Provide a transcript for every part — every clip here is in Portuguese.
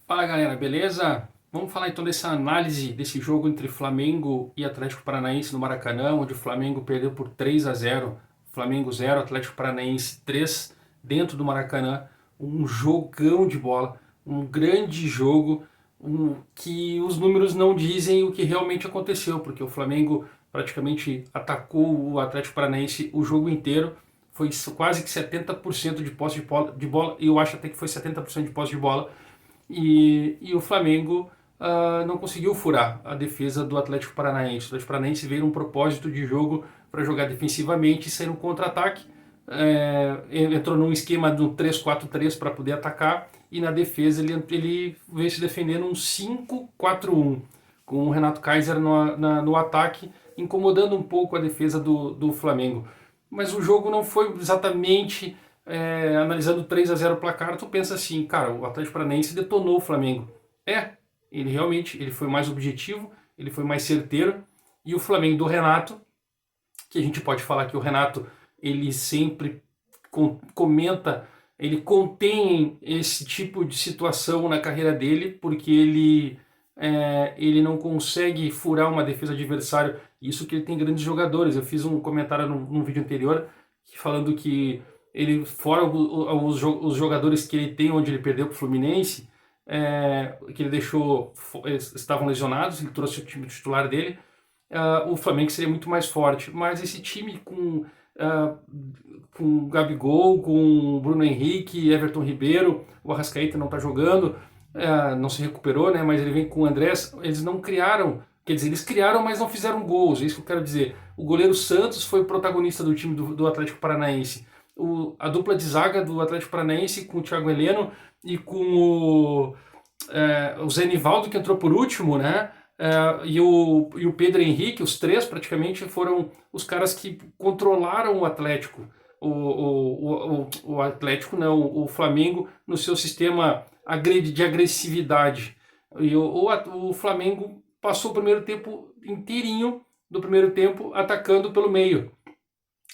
Fala galera, beleza? Vamos falar então dessa análise desse jogo entre Flamengo e Atlético Paranaense no Maracanã, onde o Flamengo perdeu por 3-0, Flamengo 0, Atlético Paranaense 3 dentro do Maracanã. Um jogão de bola, um grande jogo, que os números não dizem o que realmente aconteceu, porque o Flamengo praticamente atacou o Atlético Paranaense o jogo inteiro. Foi quase que 70% de posse de bola, e eu acho até que foi 70% de posse de bola, e o Flamengo não conseguiu furar a defesa do Atlético Paranaense. O Atlético Paranaense veio num propósito de jogo para jogar defensivamente e sair no contra-ataque. Entrou num esquema do 3-4-3 para poder atacar, e na defesa ele veio se defendendo um 5-4-1, com o Renato Kaiser no ataque, incomodando um pouco a defesa do Flamengo. Mas o jogo não foi exatamente, analisando 3-0 o placar, tu pensa assim, cara, o Atlético Paranaense detonou o Flamengo. Ele realmente ele foi mais objetivo, ele foi mais certeiro, e o Flamengo do Renato, que a gente pode falar que o Renato, ele sempre comenta, ele contém esse tipo de situação na carreira dele, porque ele não consegue furar uma defesa adversária, isso que ele tem grandes jogadores. Eu fiz um comentário num vídeo anterior falando que ele, fora os jogadores que ele tem onde ele perdeu para o Fluminense, que ele deixou, estavam lesionados, ele trouxe o time titular dele, o Flamengo seria muito mais forte. Mas esse time com Gabigol, com Bruno Henrique, Everton Ribeiro, o Arrascaeta não está jogando, não se recuperou, né? Mas ele vem com o Andrés, eles não criaram, quer dizer, eles criaram, mas não fizeram gols, é isso que eu quero dizer. O goleiro Santos foi protagonista do time do Atlético Paranaense. A dupla de zaga do Atlético Paranaense com o Thiago Heleno e com o Zé Nivaldo, que entrou por último, né? E o Pedro Henrique, os três praticamente foram os caras que controlaram o Atlético. O Atlético, não, o Flamengo no seu sistema de agressividade. E o Flamengo passou o primeiro tempo inteirinho do primeiro tempo atacando pelo meio.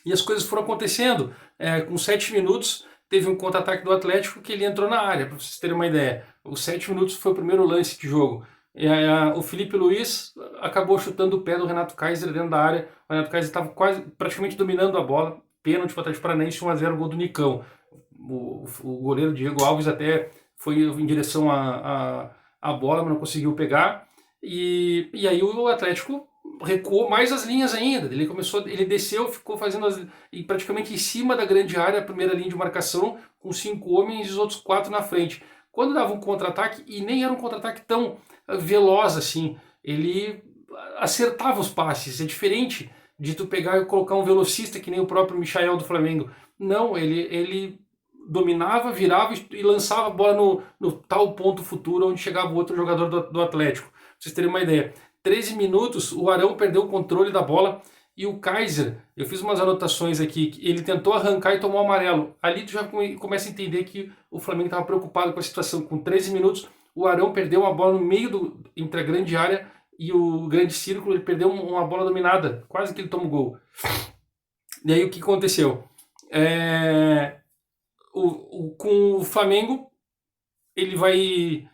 E as coisas foram acontecendo. Com 7 minutos, teve um contra-ataque do Atlético que ele entrou na área, para vocês terem uma ideia. Os 7 minutos foi o primeiro lance de jogo. O Felipe Luiz acabou chutando o pé do Renato Kaiser dentro da área. O Renato Kaiser estava quase, praticamente dominando a bola. Pênalti para o Atlético Paranaense, 1-0, gol do Nicão. O goleiro Diego Alves até foi em direção à bola, mas não conseguiu pegar. E aí o Atlético recuou mais as linhas ainda. Ele desceu, ficou fazendo e praticamente em cima da grande área, a primeira linha de marcação, com 5 homens e os outros 4 na frente. Quando dava um contra-ataque, e nem era um contra-ataque tão veloz assim, ele acertava os passes. É diferente de tu pegar e colocar um velocista que nem o próprio Michael do Flamengo. Não, ele dominava, virava e lançava a bola no tal ponto futuro onde chegava o outro jogador do Atlético. Pra vocês terem uma ideia, 13 minutos, o Arão perdeu o controle da bola, e o Kaiser, eu fiz umas anotações aqui, ele tentou arrancar e tomou o amarelo. Ali tu já começa a entender que o Flamengo estava preocupado com a situação. Com 13 minutos, o Arão perdeu uma bola no meio entre a grande área e o grande círculo, ele perdeu uma bola dominada, quase que ele toma o gol. E aí o que aconteceu? Com o Flamengo, ele vai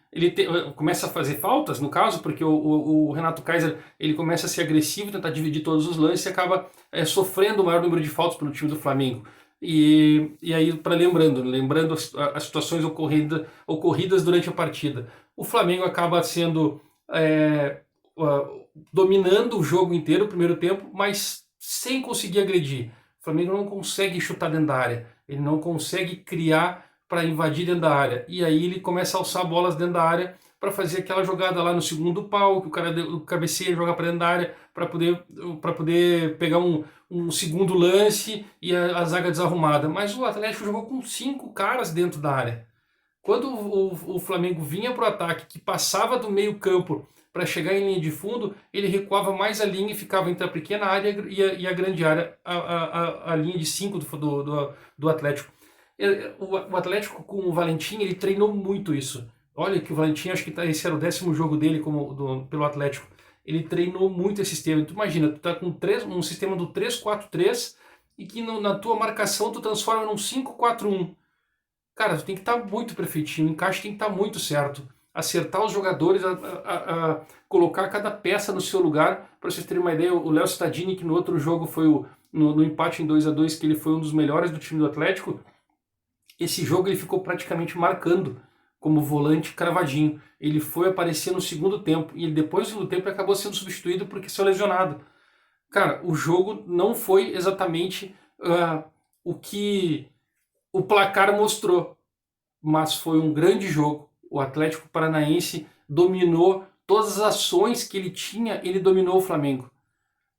começa a fazer faltas, no caso, porque o Renato Kaiser ele começa a ser agressivo, tentar dividir todos os lances e acaba sofrendo o maior número de faltas pelo time do Flamengo. E aí, lembrando as situações ocorridas durante a partida, o Flamengo acaba sendo dominando o jogo inteiro, o primeiro tempo, mas sem conseguir agredir. O Flamengo não consegue chutar dentro da área, ele não consegue criar para invadir dentro da área. E aí ele começa a alçar bolas dentro da área para fazer aquela jogada lá no segundo pau, que o cara cabeceia e joga para dentro da área para poder pegar um segundo lance e a zaga desarrumada. Mas o Atlético jogou com 5 caras dentro da área. Quando o Flamengo vinha para o ataque, que passava do meio campo para chegar em linha de fundo, ele recuava mais a linha e ficava entre a pequena área e a grande área, a linha de 5 do Atlético. O Atlético com o Valentim, ele treinou muito isso. Olha que o Valentim, acho que esse era o 10º jogo dele pelo Atlético. Ele treinou muito esse sistema. Tu imagina, tu tá com um sistema do 3-4-3 e que na tua marcação tu transforma num 5-4-1. Cara, tu tem que estar muito perfeitinho, o encaixe tem que estar muito certo. acertar os jogadores, colocar cada peça no seu lugar. Para vocês terem uma ideia, o Léo Cittadini, que no outro jogo foi no empate em 2-2, que ele foi um dos melhores do time do Atlético, esse jogo ele ficou praticamente marcando como volante cravadinho. Ele foi aparecer no segundo tempo, e depois do segundo tempo ele acabou sendo substituído porque saiu lesionado. Cara, o jogo não foi exatamente o que o placar mostrou, mas foi um grande jogo. O Atlético Paranaense dominou todas as ações que ele tinha, ele dominou o Flamengo.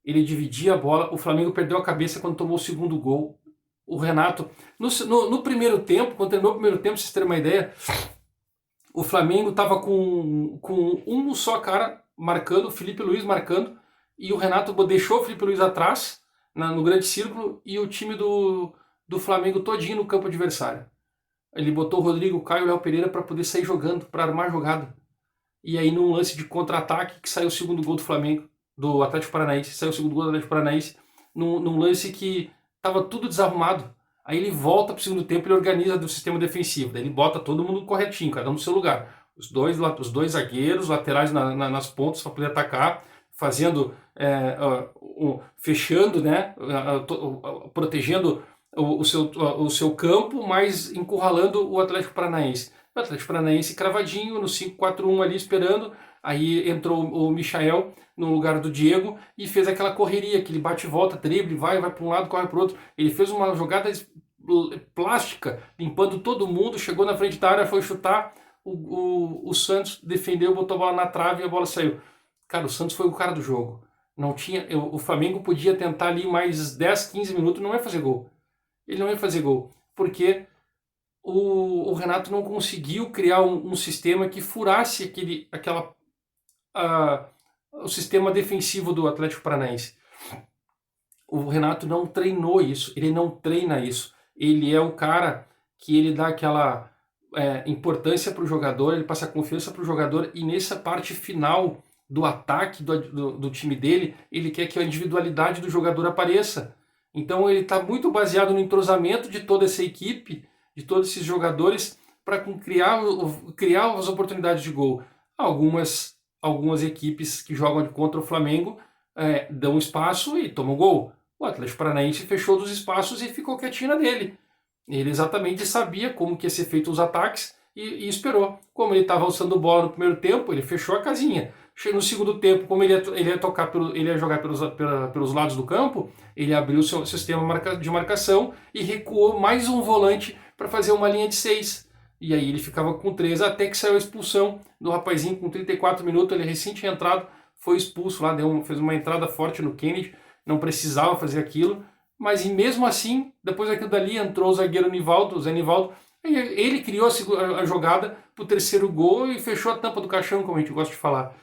Ele dividia a bola, o Flamengo perdeu a cabeça quando tomou o segundo gol. O Renato, no primeiro tempo, quando terminou o primeiro tempo, pra vocês terem uma ideia, o Flamengo estava com um só cara marcando, o Felipe Luiz marcando, e o Renato deixou o Felipe Luiz atrás, no grande círculo, e o time do Flamengo todinho no campo adversário. Ele botou o Rodrigo Caio e o Léo Pereira para poder sair jogando, para armar jogada. E aí, num lance de contra-ataque, que saiu o segundo gol do Flamengo, do Atlético Paranaense, saiu o segundo gol do Atlético Paranaense, num lance que estava tudo desarrumado. Aí ele volta para o segundo tempo, ele organiza do sistema defensivo, daí ele bota todo mundo corretinho, cada um no seu lugar. Os dois zagueiros, laterais nas pontas para poder atacar, fazendo, fechando, né, protegendo o seu campo, mas encurralando o Atlético Paranaense. O Atlético Paranaense cravadinho, no 5-4-1 ali esperando, aí entrou o Michael no lugar do Diego e fez aquela correria, que ele bate e volta, drible, vai para um lado, corre para o outro. Ele fez uma jogada plástica, limpando todo mundo, chegou na frente da área, foi chutar, o Santos defendeu, botou a bola na trave e a bola saiu. Cara, o Santos foi o cara do jogo. Não tinha, o Flamengo podia tentar ali mais 10, 15 minutos, não ia fazer gol. Ele não ia fazer gol, porque o Renato não conseguiu criar um sistema que furasse o sistema defensivo do Atlético Paranaense. O Renato não treinou isso, ele não treina isso. Ele é o cara que ele dá aquela importância para o jogador, ele passa confiança para o jogador, e nessa parte final do ataque do time dele, ele quer que a individualidade do jogador apareça. Então ele está muito baseado no entrosamento de toda essa equipe, de todos esses jogadores, para criar as oportunidades de gol. Algumas equipes que jogam contra o Flamengo dão espaço e tomam gol. O Atlético Paranaense fechou dos espaços e ficou quietinho na dele. Ele exatamente sabia como que ia ser feito os ataques e esperou. Como ele estava alçando bola no primeiro tempo, ele fechou a casinha. No segundo tempo, como ele ia jogar pelos lados do campo, ele abriu o seu sistema de marcação e recuou mais um volante para fazer uma linha de 6. E aí ele ficava com 3, até que saiu a expulsão do rapazinho com 34 minutos, ele recém tinha entrado, foi expulso lá, fez uma entrada forte no Kennedy, não precisava fazer aquilo, mas mesmo assim, depois daquilo dali, entrou o zagueiro o Zé Nivaldo, ele criou a jogada para o terceiro gol e fechou a tampa do caixão, como a gente gosta de falar.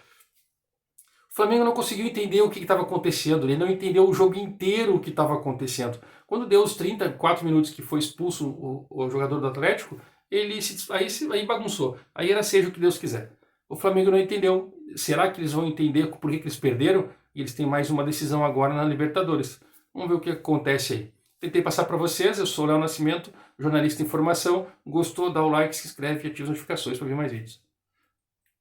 O Flamengo não conseguiu entender o que estava acontecendo, ele não entendeu o jogo inteiro o que estava acontecendo. Quando deu os 34 minutos que foi expulso o jogador do Atlético, aí bagunçou. Aí era seja o que Deus quiser. O Flamengo não entendeu. Será que eles vão entender por que eles perderam? E eles têm mais uma decisão agora na Libertadores. Vamos ver o que acontece aí. Tentei passar para vocês, eu sou o Léo Nascimento, jornalista em formação. Gostou? Dá o like, se inscreve e ativa as notificações para ver mais vídeos.